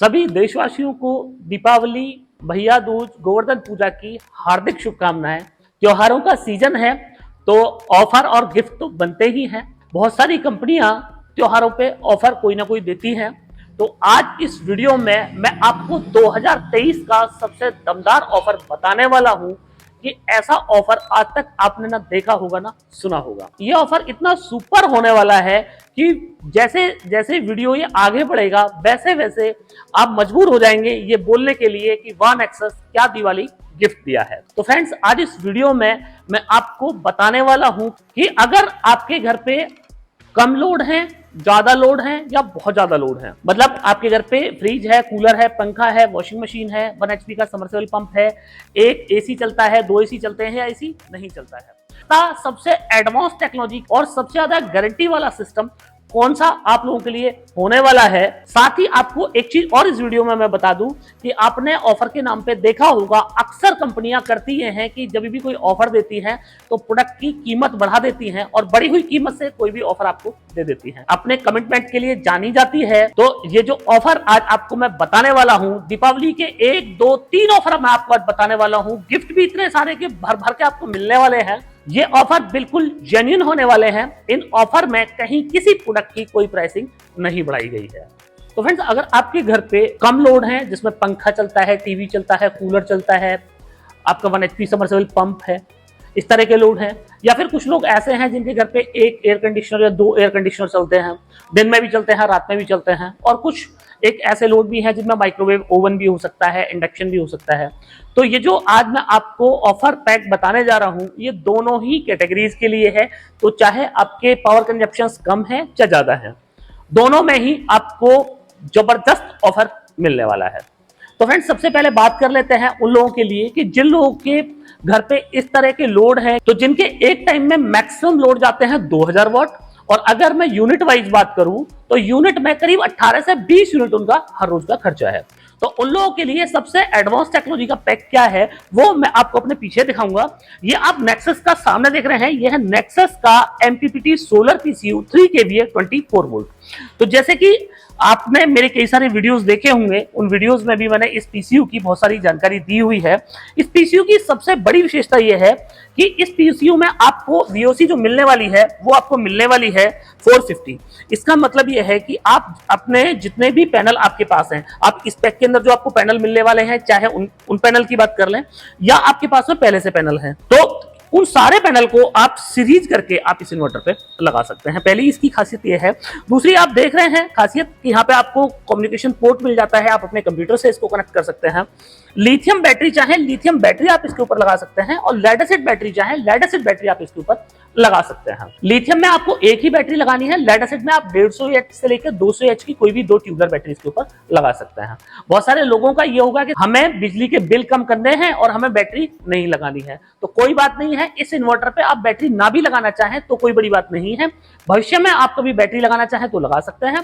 सभी देशवासियों को दीपावली, भैया दूज, गोवर्धन पूजा की हार्दिक शुभकामनाएं। त्योहारों का सीजन है तो ऑफर और गिफ्ट तो बनते ही हैं। बहुत सारी कंपनियां त्योहारों पे ऑफर कोई ना कोई देती हैं। तो आज इस वीडियो में मैं आपको 2023 का सबसे दमदार ऑफर बताने वाला हूं कि ऐसा ऑफर आज तक आपने ना देखा होगा ना सुना होगा। ये ऑफर इतना सुपर होने वाला है कि जैसे जैसे वीडियो ये आगे बढ़ेगा वैसे वैसे आप मजबूर हो जाएंगे ये बोलने के लिए कि वाह नेक्सस क्या दिवाली गिफ्ट दिया है। तो फ्रेंड्स, आज इस वीडियो में मैं आपको बताने वाला हूं कि अगर आपके घर पे कम लोड है, ज्यादा लोड है या बहुत ज्यादा लोड है, मतलब आपके घर पे फ्रिज है, कूलर है, पंखा है, वॉशिंग मशीन है, 1 HP का समरसेबल पंप है, एक एसी चलता है, 2 एसी चलते हैं या एसी नहीं चलता है, सबसे एडवांस टेक्नोलॉजी और सबसे ज्यादा गारंटी वाला सिस्टम कौन सा आप लोगों के लिए होने वाला है। साथ ही आपको एक चीज और इस वीडियो में मैं बता दूं कि आपने ऑफर के नाम पे देखा होगा अक्सर कंपनियां करती ये हैं कि जब भी कोई ऑफर देती हैं तो प्रोडक्ट की कीमत बढ़ा देती हैं और बढ़ी हुई कीमत से कोई भी ऑफर आपको दे देती हैं, अपने कमिटमेंट के लिए जानी जाती है। तो ये जो ऑफर आज आपको मैं बताने वाला हूं, दीपावली के 1, 2, 3 ऑफर मैं आपको आज बताने वाला हूं। गिफ्ट भी इतने सारे के भर भर के आपको मिलने वाले हैं। ये ऑफर बिल्कुल जेन्युइन होने वाले हैं। इन ऑफर में कहीं किसी प्रोडक्ट की कोई प्राइसिंग नहीं बढ़ाई गई है। तो फ्रेंड्स, अगर आपके घर पे कम लोड है जिसमें पंखा चलता है, टीवी चलता है, कूलर चलता है, आपका 1 HP समरसेबल पंप है, इस तरह के लोड हैं, या फिर कुछ लोग ऐसे हैं जिनके घर पे एक एयर कंडीशनर या 2 एयर कंडीशनर चलते हैं, दिन में भी चलते हैं, रात में भी चलते हैं, और कुछ एक ऐसे लोड भी हैं जिनमें माइक्रोवेव ओवन भी हो सकता है, इंडक्शन भी हो सकता है। तो ये जो आज मैं आपको ऑफर पैक बताने जा रहा हूं ये दोनों ही कैटेगरीज के लिए है। तो चाहे आपके पावर कंजप्शन कम है या ज्यादा है, दोनों में ही आपको जबरदस्त ऑफर मिलने वाला है। तो फ्रेंड्स, सबसे पहले बात कर लेते हैं उन लोगों के लिए कि जिन लोगों के घर पे इस तरह के लोड है, तो जिनके एक टाइम में मैक्सिमम लोड जाते हैं 2000 वॉट, और अगर मैं यूनिट वाइज बात करूं तो यूनिट में करीब 18 से 20 यूनिट उनका हर रोज का खर्चा है। तो उन लोगों के लिए सबसे एडवांस टेक्नोलॉजी का पैक क्या है वो मैं आपको अपने पीछे दिखाऊंगा। ये आप नेक्सस का सामने देख रहे हैं, ये है नेक्सस का MPPT solar PCU 3 kVA 24 volt. तो जैसे कि आपने मेरे कई सारे वीडियोस देखे होंगे, उन वीडियोस में भी मैंने इस PCU की बहुत सारी जानकारी दी हुई है। इस PCU की सबसे बड़ी विशेषता यह है कि इस PCU में आपको VOC जो मिलने वाली है वो आपको मिलने वाली है 450। इसका मतलब यह है कि आप अपने जितने भी पैनल आपके पास हैं, आप इस पैक के अंदर जो आपको पैनल मिलने वाले हैं, चाहे उन पैनल की बात कर लें या आपके पास में पहले से पैनल हैं, तो उन सारे पैनल को आप सीरीज करके आप इस इन्वर्टर पे लगा सकते हैं। पहली इसकी खासियत यह है। दूसरी आप देख रहे हैं खासियत कि यहाँ पे आपको कम्युनिकेशन पोर्ट मिल जाता है, आप अपने कंप्यूटर से इसको कनेक्ट कर सकते हैं। लिथियम बैटरी चाहे लिथियम बैटरी आप इसके ऊपर लगा सकते हैं, और लेड एसिड बैटरी चाहे लेड एसिड बैटरी आप इसके ऊपर लगा सकते हैं। लिथियम में आपको एक ही बैटरी लगानी है, लेड एसिड में आप 150 H से लेकर 200 H की कोई भी 2 ट्यूबलर बैटरी इसके ऊपर लगा सकते हैं। बहुत सारे लोगों का ये होगा कि हमें बिजली के बिल कम करने हैं और हमें बैटरी नहीं लगानी है, तो कोई बात नहीं है। इस इन्वर्टर पे आप बैटरी ना भी लगाना चाहें तो कोई बड़ी बात नहीं है। भविष्य में आप कभी बैटरी लगाना चाहें तो लगा सकते हैं।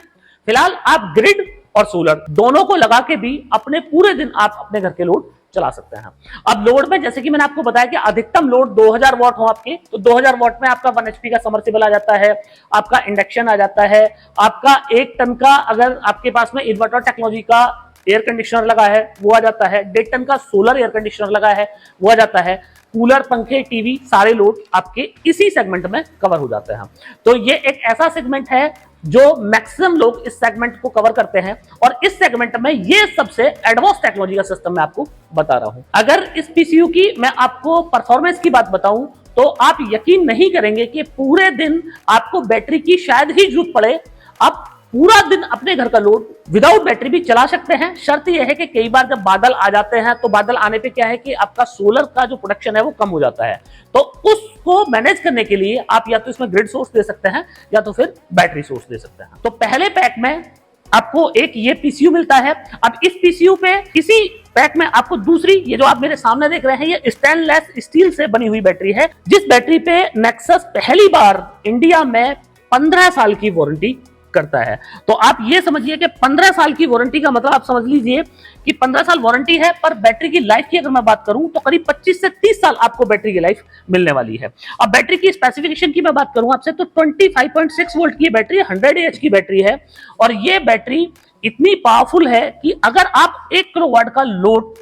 फिलहाल आप ग्रिड और सोलर दोनों को लगा के भी अपने पूरे दिन आप अपने घर के लोड चला सकते हैं। अब लोड में जैसे कि मैंने आपको बताया कि अधिकतम लोड 2000 वॉट हो आपके, तो 2000 वॉट में आपका 1 HP का समरसेबल आ जाता है, आपका इंडक्शन आ जाता है, आपका 1 टन का अगर आपके पास में इन्वर्टर टेक्नोलॉजी का एयर कंडीशनर लगा है वो आ जाता है, 1.5 टन का सोलर एयर कंडीशनर लगा है वो आ जाता है, कूलर, पंखे, टीवी सारे लोड आपके इसी सेगमेंट में कवर हो जाते हैं। तो ये एक ऐसा सेगमेंट है जो मैक्सिमम लोग इस सेगमेंट को कवर करते हैं, और इस सेगमेंट में ये सबसे एडवांस टेक्नोलॉजी का सिस्टम मैं आपको बता रहा हूं। अगर इस PCU की मैं आपको परफॉर्मेंस की बात बताऊं तो आप यकीन नहीं करेंगे कि पूरे दिन आपको बैटरी की शायद ही जरूरत पड़े। आप पूरा दिन अपने घर का लोड विदाउट बैटरी भी चला सकते हैं। शर्त यह है कि कई बार जब बादल आ जाते हैं तो बादल आने पे क्या है कि आपका सोलर का जो प्रोडक्शन है वो कम हो जाता है, तो उसको मैनेज करने के लिए आप या तो इसमें ग्रिड सोर्स दे सकते हैं या तो फिर बैटरी सोर्स दे सकते हैं। तो पहले पैक में आपको एक ये PCU मिलता है। अब इस PCU पे इसी पैक में आपको दूसरी, ये जो आप मेरे सामने देख रहे हैं, ये स्टेनलेस स्टील से बनी हुई बैटरी है, जिस बैटरी पे नेक्सस पहली बार इंडिया में 15 साल की वारंटी करता है। तो आप ये समझिए कि 15 साल की वारंटी का मतलब आप समझ लीजिए कि 15 साल वारंटी है, पर बैटरी की लाइफ की अगर मैं बात करूं तो करीब 25 से 30 साल आपको बैटरी की लाइफ मिलने वाली है। अब बैटरी की स्पेसिफिकेशन की मैं बात करूं आपसे तो 25.6 वोल्ट की बैटरी 100 AH की बैटरी है, और ये बैटरी इतनी पावरफुल है कि अगर आप 1 किलोवाट का लोड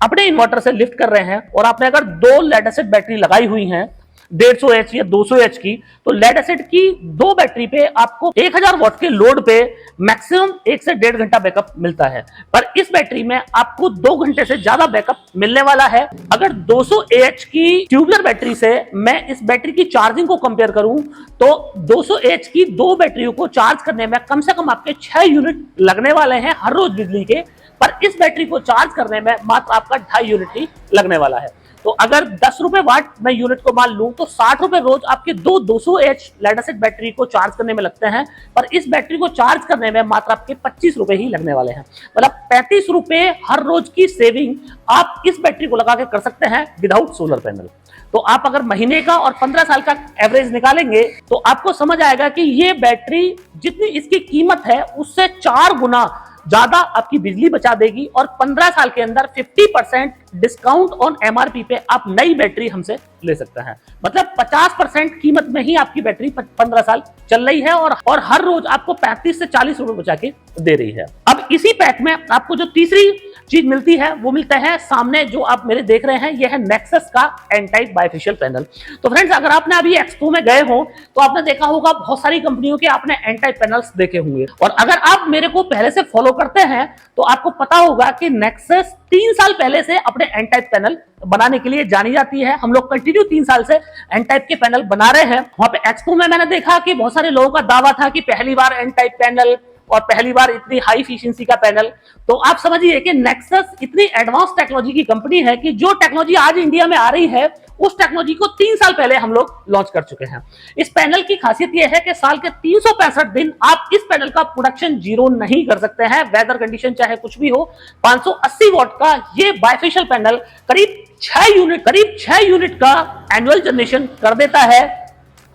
अपने इन्वर्टर से लिफ्ट कर रहे हैं और आपने अगर 2 लेड एसिड बैटरी लगाई हुई हैं 150H या 200H की, तो लेड एसिड की 2 बैटरी पे आपको 1000 वॉट के लोड पे मैक्सिमम 1 से 1.5 घंटा बैकअप मिलता है। पर इस बैटरी में आपको 2 घंटे से ज्यादा बैकअप मिलने वाला है। अगर 200AH की ट्यूबलर बैटरी से मैं इस बैटरी की चार्जिंग को कंपेयर करूं तो 200AH की 2 बैटरियों को चार्ज करने में कम से कम आपके 6 यूनिट लगने वाले हैं हर रोज बिजली के। पर इस बैटरी को चार्ज करने में मात्र आपका 2.5 यूनिट ही लगने वाला है। तो अगर 10 रुपए वाट मैं यूनिट को मान लूं तो 60 रुपए रोज आपके 200H लेड एसिड बैटरी को चार्ज करने में लगते हैं। पर इस बैटरी को चार्ज करने में मात्र आपके 25 रुपए ही लगने वाले हैं। मतलब 35 रुपए हर रोज की सेविंग आप इस बैटरी को लगा के कर सकते हैं विदाउट सोलर पैनल। तो आप अगर महीने का और 15 साल का एवरेज निकालेंगे तो आपको समझ आएगा कि ये बैटरी जितनी इसकी कीमत है उससे 4 गुना ज्यादा आपकी बिजली बचा देगी और 15 साल के अंदर 50% डिस्काउंट ऑन एमआरपी पे आप नई बैटरी हमसे ले सकते हैं। मतलब 50% कीमत में ही आपकी बैटरी 15 साल चल रही है और हर रोज आपको 35 से 40 रुपए बचा के दे रही है। अब इसी पैक में आपको जो तीसरी चीज मिलती है वो मिलता है सामने जो आप मेरे देख रहे हैं, यह है नेक्सस का एन टाइप बाइफेशियल पैनल। तो फ्रेंड्स अगर आपने अभी एक्सपो में गए हो तो आपने देखा होगा बहुत सारी कंपनियों के आपने एन टाइप पैनल्स देखे होंगे। और अगर आप मेरे को पहले से फॉलो करते हैं तो आपको पता होगा कि नेक्सस 3 साल पहले से अपने एन टाइप पैनल बनाने के लिए जानी जाती है। हम लोग कंटिन्यू 3 साल से एन टाइप के पैनल बना रहे हैं। वहां पे एक्सपो में मैंने देखा कि बहुत सारे लोगों का दावा था कि पहली बार एन टाइप पैनल और पहली बार इतनी हाई एफिशिएंसी का पैनल। तो आप समझिए कि नेक्सस इतनी एडवांस टेक्नोलॉजी की कंपनी है कि जो टेक्नोलॉजी आज इंडिया में आ रही है उस टेक्नोलॉजी को 3 साल पहले हम लोग लॉन्च कर चुके हैं। इस पैनल की खासियत यह है कि साल के 365 दिन आप इस पैनल का प्रोडक्शन जीरो नहीं कर सकते हैं, वेदर कंडीशन चाहे कुछ भी हो। 580 वॉट का ये बाइफेशियल पैनल करीब 6 यूनिट का एनुअल जनरेशन कर देता है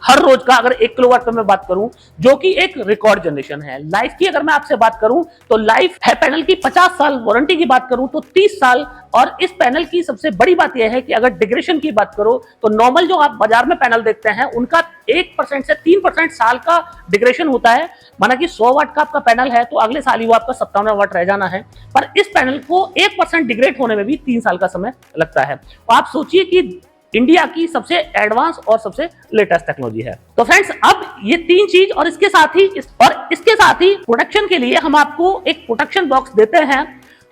हर रोज का। अगर 1 किलोवाट पर मैं बात करूं जो कि एक रिकॉर्ड जनरेशन है। लाइफ की अगर मैं आपसे बात करूं तो लाइफ है पैनल की 50 साल, वारंटी की बात करूं तो 30 साल। और इस पैनल की सबसे बड़ी बात यह है कि अगर डिग्रेशन की बात करो तो नॉर्मल जो आप बाजार में पैनल देखते हैं उनका 1% से 3% साल का डिग्रेशन होता है। माना कि 100 वाट का आपका पैनल है तो अगले साल ही वो आपका 57 वाट रह जाना है। पर इस पैनल को 1% डिग्रेड होने में भी 3 साल का समय लगता है। तो आप सोचिए कि इंडिया की सबसे एडवांस और सबसे लेटेस्ट टेक्नोलॉजी है। तो फ्रेंड्स अब ये 3 चीज और इसके साथ ही प्रोटेक्शन के लिए हम आपको एक प्रोटेक्शन बॉक्स देते हैं।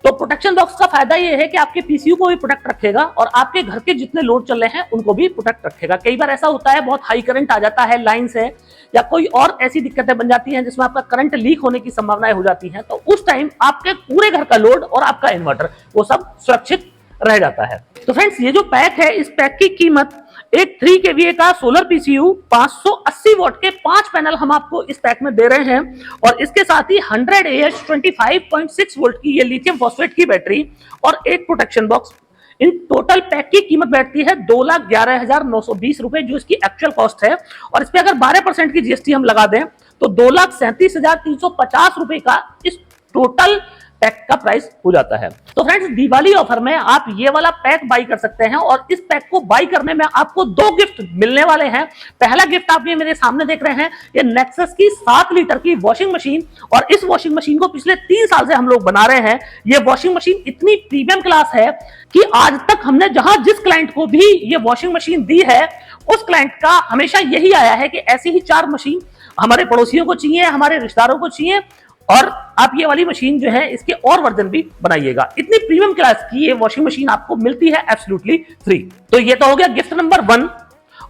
तो प्रोटेक्शन बॉक्स का फायदा ये है कि आपके पीसीयू को भी प्रोटेक्ट रखेगा और आपके घर के जितने लोड चल रहे हैं उनको भी प्रोटेक्ट रखेगा। कई बार ऐसा होता है बहुत हाई करंट आ जाता है लाइन से या कोई और ऐसी दिक्कतें बन जाती हैं जिसमें आपका करंट लीक होने की संभावनाएं हो जाती हैं। तो उस टाइम आपके पूरे घर का लोड और आपका इन्वर्टर वो सब सुरक्षित रह जाता है। तो फ्रेंड्स ये जो पैक है इस पैक की कीमत एक 3 kVA का सोलर पीसीयू 580 वॉट के 5 पैनल हम आपको इस पैक में दे रहे हैं और इसके साथ ही 100AH 25.6 वोल्ट की ये लिथियम फॉस्फेट की बैटरी और एक protection box. In total pack की कीमत बैठती है 2,11,920 रुपए जो इसकी एक्चुअल कॉस्ट है। और इस पे अगर 12% की जीएसटी हम लगा दें तो 2,37,350 रुपए का इस टोटल पैक का प्राइस हो जाता है। तो फ्रेंड्स दिवाली ऑफर में आप ये वाला पैक बाई कर सकते हैं और इस पैक को बाई करने में आपको 2 गिफ्ट मिलने वाले हैं। पहला गिफ्ट आप ये मेरे सामने देख रहे हैं, ये नेक्सस की 7 लीटर की वॉशिंग मशीन। और इस वॉशिंग मशीन को पिछले 3 साल से हम लोग बना रहे हैं। ये वॉशिंग मशीन इतनी प्रीमियम क्लास है कि आज तक हमने जहां जिस क्लाइंट को भी ये वॉशिंग मशीन दी है उस क्लाइंट का हमेशा यही आया है कि ऐसी ही 4 मशीन हमारे पड़ोसियों को चाहिए, हमारे रिश्तेदारों को चाहिए और आप ये वाली मशीन जो है इसके और वर्जन भी बनाइएगा। इतनी प्रीमियम क्लास की ये वॉशिंग मशीन आपको मिलती है एब्सोल्युटली फ्री। तो ये तो हो गया गिफ्ट नंबर 1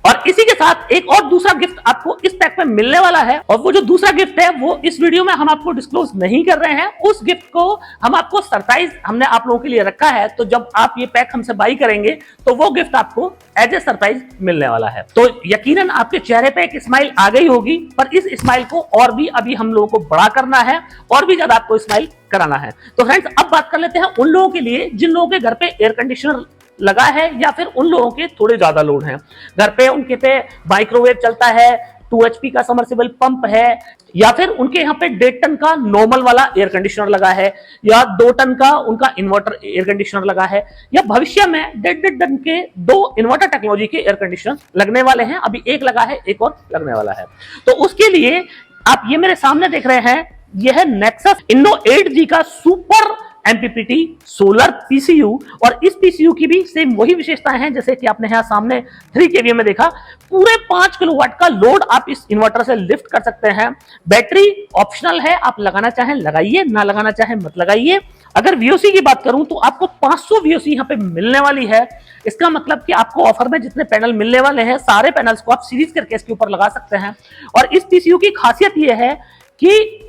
और इसी के साथ एक और दूसरा गिफ्ट आपको इस पैक में मिलने वाला है। और वो जो दूसरा गिफ्ट है वो इस वीडियो में हम आपको डिस्क्लोज नहीं कर रहे हैं। उस गिफ्ट को हम आपको सरप्राइज हमने आप लोगों के लिए रखा है। तो जब आप ये पैक हमसे बाई करेंगे तो वो गिफ्ट आपको एज ए सरप्राइज मिलने वाला है। तो यकीनन आपके चेहरे पे एक स्माइल आ गई होगी, पर इस स्माइल को और भी अभी हम लोगों को बड़ा करना है और भी ज्यादा आपको स्माइल कराना है। तो फ्रेंड्स अब बात कर लेते हैं उन लोगों के लिए जिन लोगों के घर पे एयर कंडीशनर लगा है या फिर उन लोगों के थोड़े ज्यादा लोड हैं घर पे, उनके पे माइक्रोवेव चलता है, 2 HP का समर्सिबल पंप है या फिर उनके यहाँ पे 1.5 टन का नॉर्मल वाला एयर कंडीशनर लगा है या 2 टन का उनका इन्वर्टर एयर कंडीशनर लगा है या भविष्य में 1.5 टन के 2 इन्वर्टर टेक्नोलॉजी के एयर कंडीशनर लगने वाले हैं। अभी एक लगा है, एक और लगने वाला है। तो उसके लिए आप ये मेरे सामने देख रहे हैं यह है नेक्सस इन्नो 8G का सुपर MPPT सोलर पीसीयू। और इस पीसीयू की भी सेम वही विशेषताएं हैं जैसे कि आपने यहां सामने 3 kVA में देखा। पूरे 5 किलोवाट का लोड आप इस इन्वर्टर से लिफ्ट कर सकते हैं। बैटरी ऑप्शनल है, आप लगाना चाहें लगाइए, ना लगाना चाहें मत लगाइए। अगर VOC की बात करूं तो आपको 500 VOC यहां पे मिलने वाली है। इसका मतलब कि आपको ऑफर में जितने पैनल मिलने वाले हैं सारे पैनल्स को आप सीरीज करके इसके ऊपर लगा सकते हैं। और इस पीसीयू की खासियत यह है कि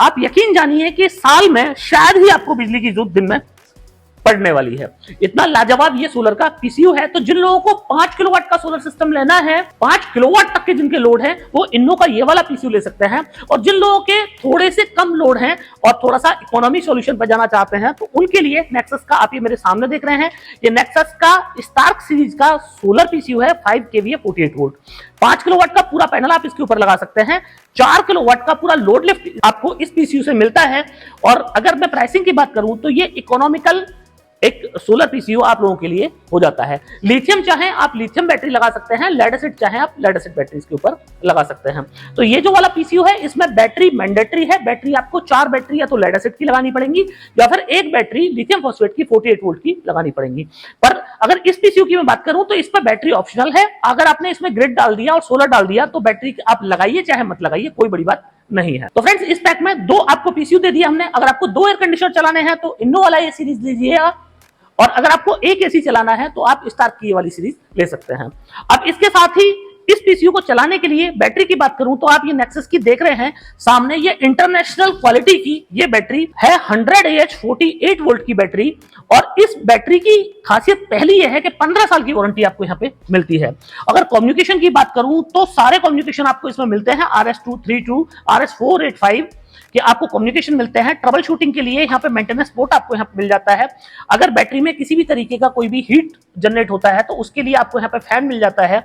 आप यकीन जानिए कि साल में शायद ही आपको बिजली की जरूरत दिन में पड़ने वाली है। इतना लाजवाब ये सोलर का पीसीयू है। तो जिन लोगों को 5 किलोवाट का सोलर सिस्टम लेना है, 5 किलोवाट तक के जिनके लोड है, वो इन्नो का ये वाला पीसीयू ले सकते हैं। और जिन लोगों के थोड़े से कम लोड है और थोड़ा सा इकोनॉमी सॉल्यूशन पर जाना चाहते हैं तो उनके लिए नेक्सस का, आप ये मेरे सामने देख रहे हैं, ये नेक्सस का स्टार्क सीरीज का सोलर पीसीयू है 5 kVA 48 वोल्ट। 5 किलोवाट का पूरा पैनल आप इसके ऊपर लगा सकते हैं। 4 किलोवाट का पूरा लोड लिफ्ट आपको इस पीसीयू से मिलता है। और अगर मैं प्राइसिंग की बात करूं तो ये इकोनॉमिकल एक सोलर पीसीयू आप लोगों के लिए हो जाता है। लिथियम चाहें आप लिथियम बैटरी लगा सकते हैं, लेड एसिड चाहें आप लेड एसिड बैटरी इसके ऊपर लगा सकते हैं। तो ये जो वाला पीसीयू है इसमें बैटरी मैंडेटरी है। बैटरी आपको 4 बैटरी या तो लेड एसिड की लगानी पड़ेंगी या फिर एक बैटरी लिथियम फॉस्फेट की 48 वोल्ट की लगानी पड़ेगी। पर अगर इस पीसीयू की मैं बात करूं तो इस पर बैटरी ऑप्शनल है। अगर आपने इसमें ग्रिड डाल दिया और सोलर डाल दिया तो बैटरी आप लगाइए चाहे मत लगाइए, कोई बड़ी बात नहीं है। तो फ्रेंड्स इस पैक में 2 आपको पीसीयू दे दिया हमने। अगर आपको 2 एयर कंडीशनर चलाने हैं तो इन्नो वाला ये सीरीज लीजिएगा, और अगर आपको एक एसी चलाना है तो आप स्टार्क की वाली सीरीज ले सकते हैं। अब इसके साथ ही इस पीसीयू को चलाने के लिए बैटरी की बात करूं तो आप ये नेक्सस की देख रहे हैं सामने, ये इंटरनेशनल क्वालिटी की ये बैटरी है 100Ah 48 वोल्ट की बैटरी। और इस बैटरी की खासियत पहली यह है कि 15 साल की वारंटी आपको यहाँ पे मिलती है। अगर कम्युनिकेशन की बात करूं तो सारे कम्युनिकेशन आपको इसमें मिलते हैं, RS-232, RS-485 कि आपको कम्युनिकेशन मिलते हैं। ट्रबल शूटिंग के लिए यहाँ पे मेंटेनेंस पोर्ट आपको यहाँ पे मिल जाता है। अगर बैटरी में किसी भी तरीके का कोई भी हीट जनरेट होता है तो उसके लिए आपको यहाँ पे फैन मिल जाता है।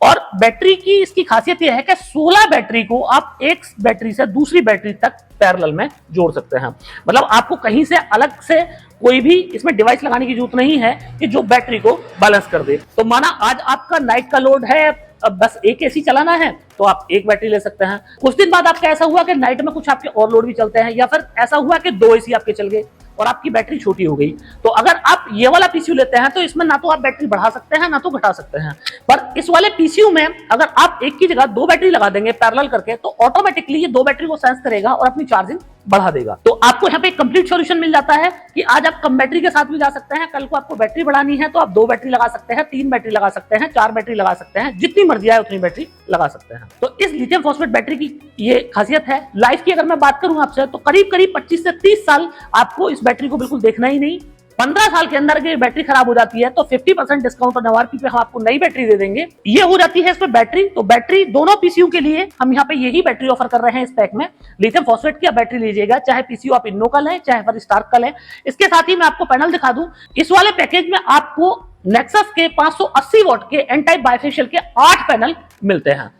और बैटरी की इसकी खासियत यह है कि 16 बैटरी को आप एक बैटरी से दूसरी बैटरी तक पैरेलल में जोड़ सकते हैं। मतलब आपको कहीं से अलग से कोई भी इसमें डिवाइस लगाने की जरूरत नहीं है कि जो बैटरी को बैलेंस कर दे। तो माना आज आपका नाइट का लोड है, अब बस एक एसी चलाना है तो आप एक बैटरी ले सकते हैं। कुछ दिन बाद आपका ऐसा हुआ कि नाइट में कुछ आपके और लोड भी चलते हैं, या फिर ऐसा हुआ कि 2 एसी आपके चल गए और आपकी बैटरी छोटी हो गई, तो अगर आप ये वाला पीसीयू लेते हैं तो इसमें ना तो आप बैटरी बढ़ा सकते हैं ना तो घटा सकते हैं। पर इस वाले पीसीयू में अगर आप एक की जगह 2 बैटरी लगा देंगे पैरेलल करके तो ऑटोमेटिकली ये 2 बैटरी को सेंस करेगा और अपनी चार्जिंग बढ़ा देगा। तो आपको यहाँ पे एक कंप्लीट सॉल्यूशन मिल जाता है कि आज आप कम बैटरी के साथ भी जा सकते हैं, कल को आपको बैटरी बढ़ानी है तो आप 2 बैटरी लगा सकते हैं, 3 बैटरी लगा सकते हैं, 4 बैटरी लगा सकते हैं, जितनी मर्जी आए उतनी बैटरी लगा सकते हैं। तो इस लिथियम फॉस्फेट बैटरी की ये खासियत है। लाइफ की अगर मैं बात करूं आपसे तो करीब करीब 25 से 30 साल आपको इस बैटरी को बिल्कुल देखना ही नहीं। 15 साल के अंदर अगर बैटरी खराब हो जाती है तो 50% डिस्काउंट और MRP पे हम आपको नई बैटरी दे देंगे। ये हो जाती है इसमें बैटरी। तो बैटरी दोनों पीसीयू के लिए हम यहाँ पे यही बैटरी ऑफर कर रहे हैं इस पैक में। लिथियम फॉस्फेट की आप बैटरी लीजिएगा, चाहे पीसीयू आप इन्नो का लें चाहे फिर स्टार्क का लें। इसके साथ ही मैं आपको पैनल दिखा दूं, इस वाले पैकेज में आपको नेक्सस के 580 वॉट के एन टाइप बाइफेशियल के 8 पैनल मिलते हैं।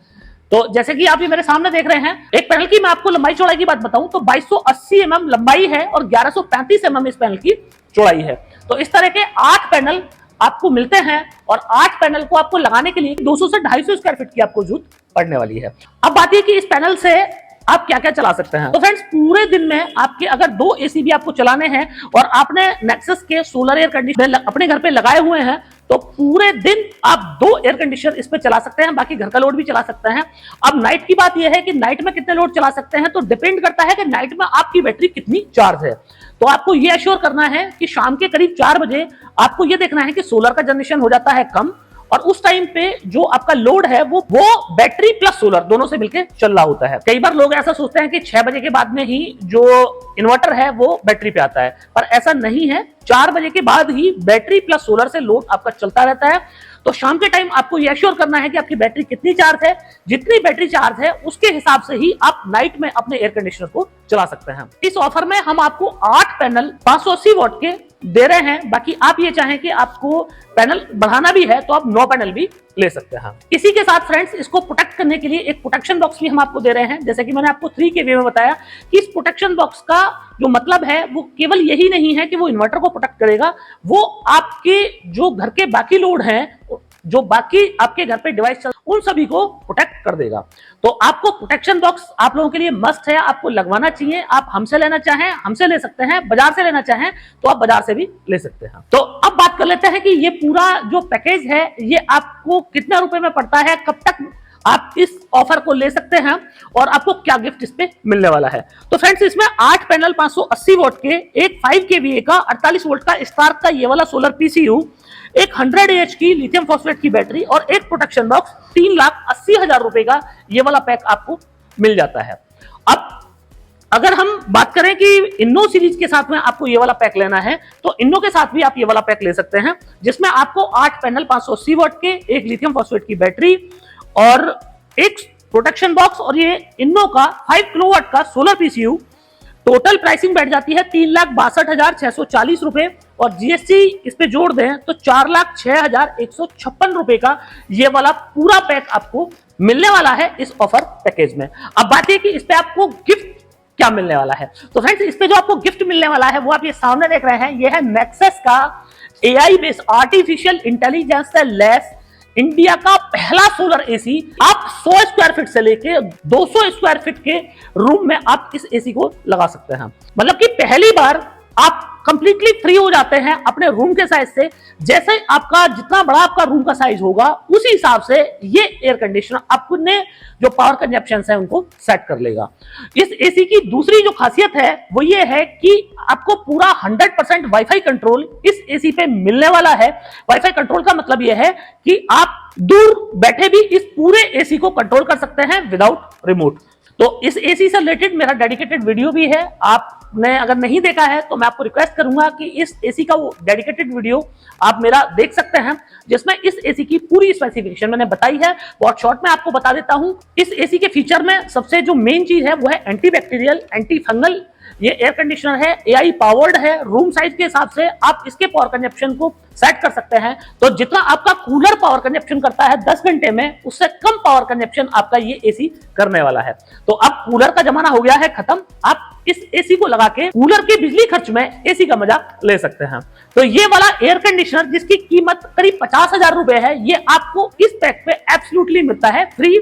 तो जैसे कि आप ये मेरे सामने देख रहे हैं, एक पैनल की मैं आपको लंबाई चौड़ाई की बात बताऊं तो 2280 mm लंबाई है और 1135 mm इस पैनल की चौड़ाई है। तो इस तरह के 8 पैनल आपको मिलते हैं और 8 पैनल को आपको लगाने के लिए 200 से 250 स्क्वायर फीट की आपको जरूरत पड़ने वाली है। अब बात यह कि इस पैनल से आप क्या क्या चला सकते हैं। तो फ्रेंड्स पूरे दिन में आपके अगर 2 एसी भी आपको चलाने हैं और आपने नेक्सस के सोलर एयर कंडीशनर अपने घर पे लगाए हुए हैं तो पूरे दिन आप 2 एयर कंडीशनर इस पे चला सकते हैं, बाकी घर का लोड भी चला सकते हैं। अब नाइट की बात यह है कि नाइट में कितने लोड चला सकते हैं तो डिपेंड करता है कि नाइट में आपकी बैटरी कितनी चार्ज है। तो आपको यह एश्योर करना है कि शाम के करीब 4 बजे आपको यह देखना है कि सोलर का जनरेशन हो जाता है कम और उस टाइम पे जो आपका लोड है वो बैटरी प्लस सोलर दोनों से मिलकर चल रहा होता है। कई बार लोग ऐसा सोचते हैं कि 6 बजे के बाद में ही जो इन्वर्टर है वो बैटरी पे आता है, पर ऐसा नहीं है। 4 बजे के बाद ही बैटरी प्लस सोलर से लोड आपका चलता रहता है। तो शाम के टाइम आपको यह एश्योर करना है कि आपकी बैटरी कितनी चार्ज है। जितनी बैटरी चार्ज है उसके हिसाब से ही आप नाइट में अपने एयर कंडीशनर को चला सकते हैं। इस ऑफर में हम आपको 8 पैनल 580 वॉट के दे रहे हैं। बाकी आप ये चाहें कि आपको पैनल बढ़ाना भी है तो आप 9 पैनल भी ले सकते हैं। इसी के साथ फ्रेंड्स इसको प्रोटेक्ट करने के लिए एक प्रोटेक्शन बॉक्स भी हम आपको दे रहे हैं। जैसे कि मैंने आपको 3 kVA में बताया कि इस प्रोटेक्शन बॉक्स का जो मतलब है वो केवल यही नहीं है कि वो इन्वर्टर को प्रोटेक्ट करेगा, वो आपके जो घर के बाकी लोड हैं, जो बाकी आपके घर पे डिवाइस चल उन सभी को प्रोटेक्ट कर देगा। तो आपको प्रोटेक्शन बॉक्स आप लोगों के लिए मस्ट है, आपको लगवाना चाहिए। आप हमसे लेना चाहें हमसे ले सकते हैं, बाजार से लेना चाहें तो आप बाजार से भी ले सकते हैं। तो अब बात कर लेते हैं कि ये पूरा जो पैकेज है ये आपको कितने रुपए में पड़ता है, कब तक आप इस ऑफर को ले सकते हैं और आपको क्या गिफ्ट इस पे मिलने वाला है। तो फ्रेंड्स इसमें 8 पैनल 580 वोल्ट के, एक 5 kVA का 48 वोल्ट का स्टार्क का ये वाला सोलर पीसीयू, एक 100 AH की लिथियम फॉस्फेट की बैटरी और एक प्रोटेक्शन बॉक्स, 3,80,000 रुपए का ये वाला पैक आपको मिल जाता है। अब अगर हम बात करें कि इन्नो सीरीज के साथ में आपको ये वाला पैक लेना है तो इन्नो के साथ भी आप ये वाला पैक ले सकते हैं, जिसमें आपको 8 पैनल 580 वोल्ट के, एक लिथियम फॉस्फेट की बैटरी और एक प्रोटेक्शन बॉक्स और ये इन्नो का 5 किलोवाट का सोलर पीसीयू। टोटल प्राइसिंग बैठ जाती है 3,62,640 रुपए और जीएसटी इस पे जोड़ दें तो 4,06,156 रुपए का ये वाला पूरा पैक आपको मिलने वाला है इस ऑफर पैकेज में। अब बात है कि इस पे आपको गिफ्ट क्या मिलने वाला है। तो फ्रेंड्स इस पे जो आपको गिफ्ट मिलने वाला है वो आप ये सामने देख रहे हैं, ये है नेक्सस का एआई बेस्ड आर्टिफिशियल इंटेलिजेंस से लैस इंडिया का पहला सोलर एसी। आप 100 स्क्वायर फीट से लेके 200 स्क्वायर फीट के रूम में आप इस एसी को लगा सकते हैं। मतलब कि पहली बार आप कंप्लीटली फ्री हो जाते हैं अपने रूम के साइज से। जैसे आपका जितना बड़ा आपका रूम का साइज होगा उसी हिसाब से ये एयर कंडीशनर अपने जो पावर कंजप्शन है उनको सेट कर लेगा। इस एसी की दूसरी जो खासियत है वो ये है कि आपको पूरा 100% वाईफाई कंट्रोल इस एसी पे मिलने वाला है। वाईफाई कंट्रोल का मतलब ये है कि आप दूर बैठे भी इस पूरे एसी को कंट्रोल कर सकते हैं विदाउट रिमोट। तो इस एसी से रिलेटेड मेरा डेडिकेटेड वीडियो भी है, आपने अगर नहीं देखा है तो मैं आपको रिक्वेस्ट करूंगा कि इस एसी का वो डेडिकेटेड वीडियो आप मेरा देख सकते हैं, जिसमें इस एसी की पूरी स्पेसिफिकेशन मैंने बताई है। बहुत शॉर्ट में आपको बता देता हूं। इस एसी के फीचर में सबसे जो मेन चीज है वो है एंटी बैक्टीरियल, एंटी फंगल। ये एयर कंडीशनर है, एआई पावर्ड है। रूम साइज के हिसाब से आप इसके पावर कंजप्शन को सेट कर सकते हैं। तो जितना आपका कूलर पावर कंजप्शन करता है 10 घंटे में, उससे कम पावर कंजप्शन आपका ये एसी करने वाला है। तो अब कूलर का जमाना हो गया है खत्म, आप इस एसी को लगा के कूलर के बिजली खर्च में एसी का मजा ले सकते हैं। तो ये वाला एयर कंडीशनर जिसकी कीमत करीब 50,000 रुपए है, ये आपको इस पैक पे एब्सोल्युटली मिलता है फ्री।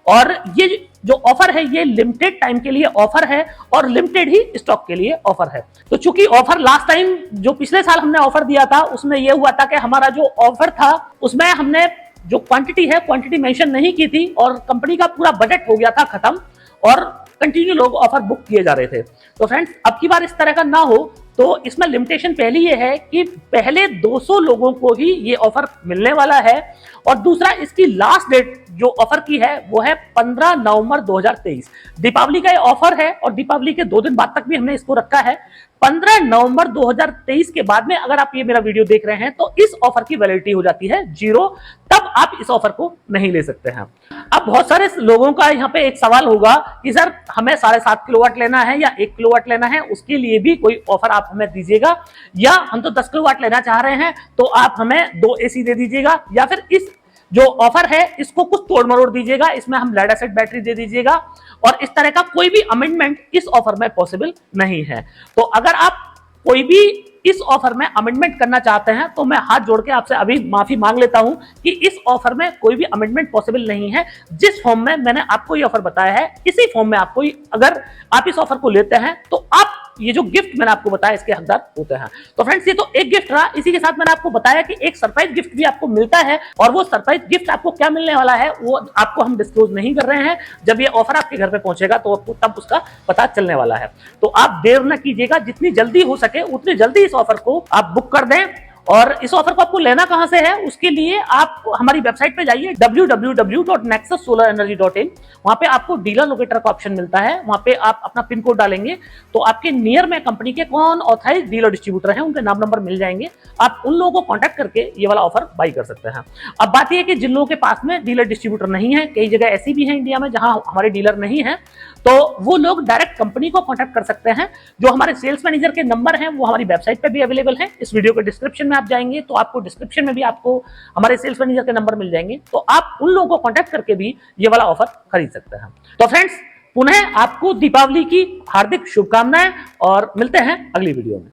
और ये जो ऑफर है ये लिमिटेड टाइम के लिए ऑफर है और लिमिटेड ही स्टॉक के लिए ऑफर है। तो चूंकि ऑफर लास्ट टाइम जो पिछले साल हमने ऑफर दिया था उसमें यह हुआ था कि हमारा जो ऑफर था उसमें हमने जो क्वांटिटी मेंशन नहीं की थी और कंपनी का पूरा बजट हो गया था खत्म और कंटिन्यू लोग ऑफर बुक किए जा रहे थे। तो फ्रेंड्स अब की बार इस तरह का ना हो, तो इसमें लिमिटेशन पहली ये है कि पहले 200 लोगों को ही ये ऑफर मिलने वाला है और दूसरा इसकी लास्ट डेट जो ऑफर की है वो है 15 नवंबर 2023। दीपावली का ये ऑफर है और दीपावली के 2 दिन बाद तक भी हमने इसको रखा है। 15 नवंबर 2023 के बाद में अगर आप ये मेरा वीडियो देख रहे हैं तो इस ऑफर की वैलिडिटी हो जाती है 0, तब आप इस ऑफर को नहीं ले सकते हैं। अब बहुत सारे लोगों का यहाँ पे एक सवाल होगा कि सर हमें 7.5 किलोवाट लेना है या 1 किलोवाट लेना है, उसके लिए भी कोई ऑफर आप हमें दीजिएगा, या हम तो 10 किलोवाट लेना चाह रहे हैं तो आप हमें 2 एसी दे दीजिएगा, या फिर इस जो ऑफर है इसको कुछ तोड़ मरोड़ दीजिएगा, इसमें हम लेड एसिड बैटरी दे दीजिएगा। और इस तरह का कोई भी अमेंडमेंट इस ऑफर में पॉसिबल नहीं है। तो अगर आप कोई भी इस ऑफर में अमेंडमेंट करना चाहते हैं तो मैं हाथ जोड़ के आपसे अभी माफी मांग लेता हूं कि इस ऑफर में कोई भी अमेंडमेंट पॉसिबल नहीं है। जिस फॉर्म में मैंने आपको ये ऑफर बताया है इसी फॉर्म में आपको, अगर आप इस ऑफर को लेते हैं तो आप ये जो गिफ्ट मैंने आपको बताया इसके हकदार होते हैं। तो फ्रेंड्स ये तो एक गिफ्ट रहा, इसी के साथ मैंने आपको बताया कि एक सरप्राइज गिफ्ट भी आपको मिलता है और वो सरप्राइज गिफ्ट आपको क्या मिलने वाला है वो आपको हम डिस्क्लोज नहीं कर रहे हैं। जब ये ऑफर आपके घर पे पहुंचेगा तो आपको तब उसका पता चलने वाला है। तो आप देर न कीजिएगा, जितनी जल्दी हो सके उतनी जल्दी इस ऑफर को आप बुक कर दें। और इस ऑफर को आपको लेना कहां से है, उसके लिए आप हमारी वेबसाइट पे जाइए www.nexussolarenergy.in। वहां पे आपको डीलर लोकेटर का ऑप्शन मिलता है, वहां पे आप अपना पिन कोड डालेंगे तो आपके नियर में कंपनी के कौन ऑथराइज डीलर डिस्ट्रीब्यूटर हैं उनके नाम नंबर मिल जाएंगे। आप उन लोगों को कांटेक्ट करके ये वाला ऑफर बाई कर सकते हैं। अब बात यह है कि जिन लोगों के पास में डीलर डिस्ट्रीब्यूटर नहीं है, कई जगह ऐसी भी है इंडिया में जहां हमारे डीलर नहीं है, तो वो लोग डायरेक्ट कंपनी को कांटेक्ट कर सकते हैं। जो हमारे सेल्स मैनेजर के नंबर हैं वो हमारी वेबसाइट पे भी अवेलेबल है। इस वीडियो के डिस्क्रिप्शन में आप जाएंगे तो आपको डिस्क्रिप्शन में भी आपको हमारे सेल्स मैनेजर के नंबर मिल जाएंगे, तो आप उन लोगों को कांटेक्ट करके भी ये वाला ऑफर खरीद सकते हैं। तो फ्रेंड्स पुनः आपको दीपावली की हार्दिक शुभकामनाएं और मिलते हैं अगली वीडियो में।